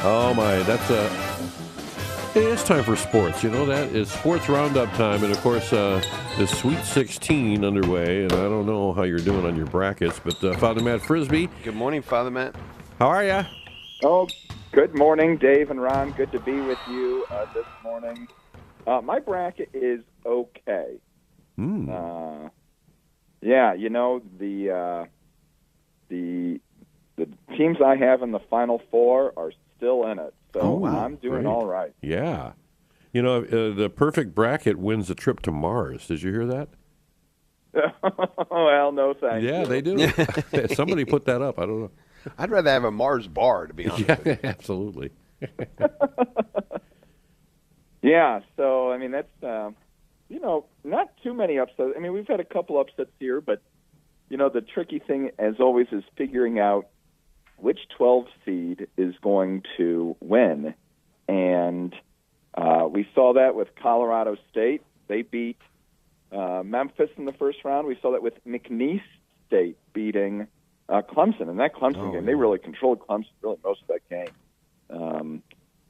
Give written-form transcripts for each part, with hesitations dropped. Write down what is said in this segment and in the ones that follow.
Oh, my, that's hey, it's time for sports. You know, that is sports roundup time. And, of course, the Sweet 16 underway. And I don't know how you're doing on your brackets, but Father Matt Frisbee. Good morning, Father Matt. How are you? Oh, good morning, Dave and Ron. Good to be with you this morning. My bracket is okay. Yeah, you know, the teams I have in the Final Four are still in it, so I'm doing all right. Yeah. You know, the perfect bracket wins a trip to Mars. Did you hear that? Well, no thanks. Yeah, they do. Somebody put that up. I don't know. I'd rather have a Mars bar, to be honest with you. Absolutely. Yeah, so, I mean, that's, you know, not too many upsets. I mean, we've had a couple upsets here, but, you know, the tricky thing, as always, is figuring out which 12 seed is going to win. And we saw that with Colorado State. They beat Memphis in the first round. We saw that with McNeese State beating Clemson. And that Clemson game, they really controlled Clemson really most of that game.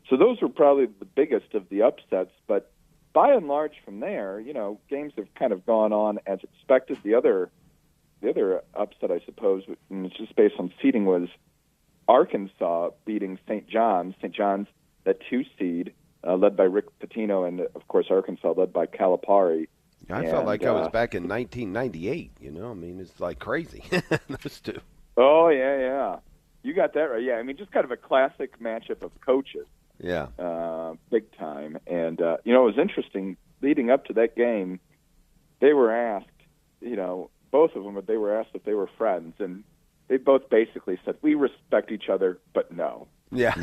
So those were probably the biggest of the upsets. But by and large from there, you know, games have kind of gone on as expected. The other upset, I suppose, and it's just based on seeding, was Arkansas beating St. John's. St. John's, that 2 seed, led by Rick Pitino, and, of course, Arkansas led by Calipari. I felt like I was back in 1998, you know? I mean, it's like crazy, those two. Oh, yeah. You got that right. Yeah, I mean, just kind of a classic matchup of coaches. Yeah. Big time. And, you know, it was interesting. Leading up to that game, they were asked, you know, both of them, they were asked if they were friends, and they both basically said, we respect each other, but no. Yeah.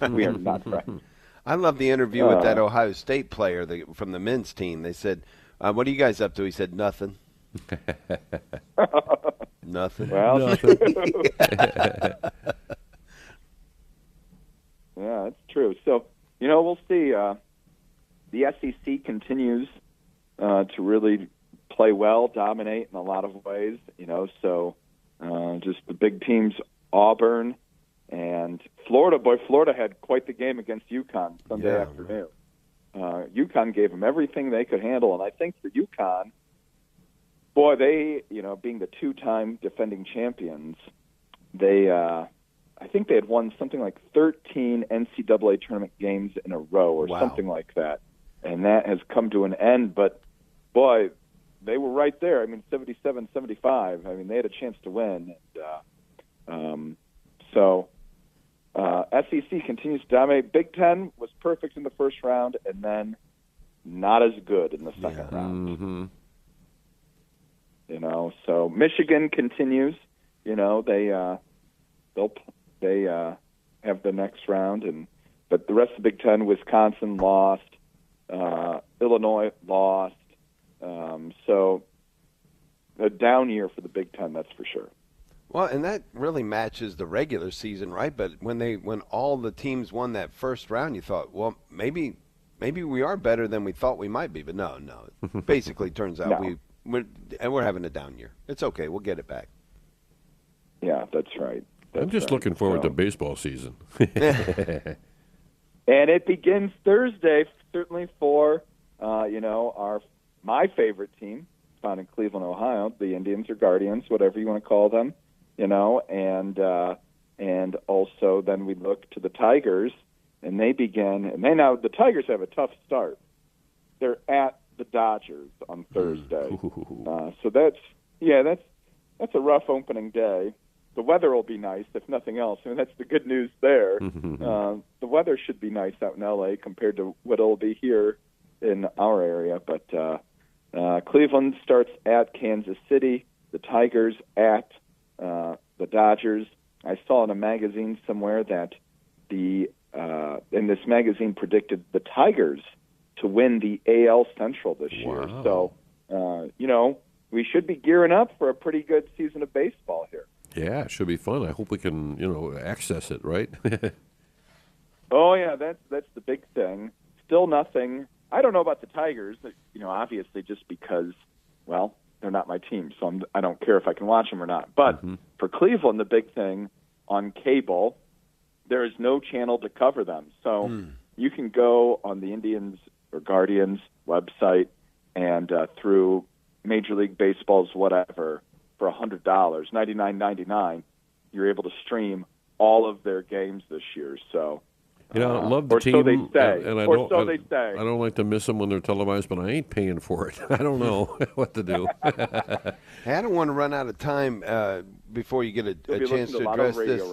We are not friends. I love the interview with that Ohio State player from the men's team. They said, what are you guys up to? He said, nothing. Nothing. Well, Nothing. Yeah, that's true. So, you know, we'll see. The SEC continues to really play well, dominate in a lot of ways, you know, so just the big teams, Auburn and Florida. Boy, Florida had quite the game against UConn Sunday afternoon. UConn gave them everything they could handle, and I think for UConn, boy, they, you know, being the 2-time defending champions, they, I think they had won something like 13 NCAA tournament games in a row or something like that, and that has come to an end, but, boy, they were right there. I mean, 77-75. I mean, they had a chance to win. And, SEC continues to dominate. Big Ten was perfect in the first round, and then not as good in the second round. Mm-hmm. You know, so Michigan continues. You know, they have the next round, but the rest of the Big Ten, Wisconsin lost, Illinois lost. So a down year for the Big Ten, that's for sure. Well, and that really matches the regular season, right? But when all the teams won that first round, you thought, well, maybe we are better than we thought we might be. But no. Basically, turns out we're having a down year. It's okay. We'll get it back. Yeah, that's right. I'm just looking forward to baseball season. And it begins Thursday, certainly for my favorite team, found in Cleveland, Ohio, the Indians or Guardians, whatever you want to call them, you know, and also then we look to the Tigers, and they begin, and the Tigers have a tough start. They're at the Dodgers on Thursday, so that's a rough opening day. The weather will be nice, if nothing else. I mean, that's the good news there. The weather should be nice out in L.A. compared to what it'll be here in our area. But Cleveland starts at Kansas City, the Tigers at the Dodgers. I saw in a magazine somewhere that in this magazine predicted the Tigers to win the AL Central this year. So, we should be gearing up for a pretty good season of baseball here. Yeah, it should be fun. I hope we can, access it, right? Oh, yeah, that's the big thing. Still nothing. I don't know about the Tigers, obviously just because, well, they're not my team, so I don't care if I can watch them or not. But for Cleveland, the big thing on cable, there is no channel to cover them. So you can go on the Indians or Guardians website and through Major League Baseball's whatever for $100, $99.99, you're able to stream all of their games this year. So, I love the or team. so they say. And I don't like to miss them when they're televised, but I ain't paying for it. I don't know what to do. Hey, I don't want to run out of time before you get a chance to address this.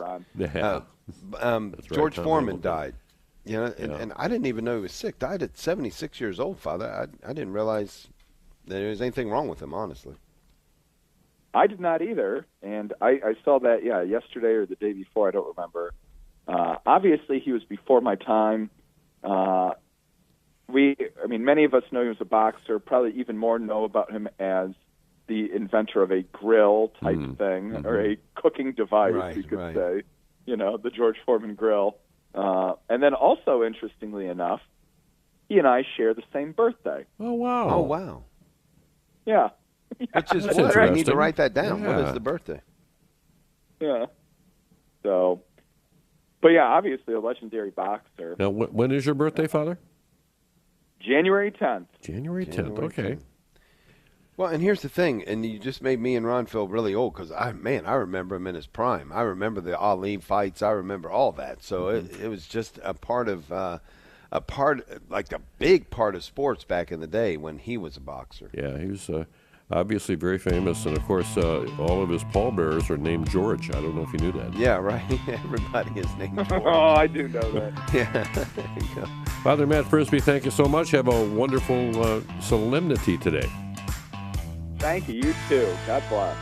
George Foreman died. And I didn't even know he was sick. Died at 76 years old, Father. I didn't realize there was anything wrong with him, honestly. I did not either, and I saw that, yesterday or the day before, I don't remember. Obviously, he was before my time. Many of us know he was a boxer, probably even more know about him as the inventor of a grill type thing, or a cooking device, you could say, the George Foreman grill. And then also, interestingly enough, he and I share the same birthday. Oh, wow. Oh, wow. Yeah. Which is what? I need to write that down. Yeah. What is the birthday? Yeah. So, but yeah, obviously a legendary boxer. Now, when is your birthday, Father? January 10th. January 10th, okay. Well, and here's the thing, and you just made me and Ron feel really old because, I remember him in his prime. I remember the Ali fights. I remember all that. So it was just a big part of sports back in the day when he was a boxer. Yeah, he was obviously very famous, and of course, all of his pallbearers are named George. I don't know if you knew that. Yeah, right. Everybody is named George. Oh, I do know that. Yeah, there you go. Father Matt Frisbee, thank you so much. Have a wonderful solemnity today. Thank you. You too. God bless.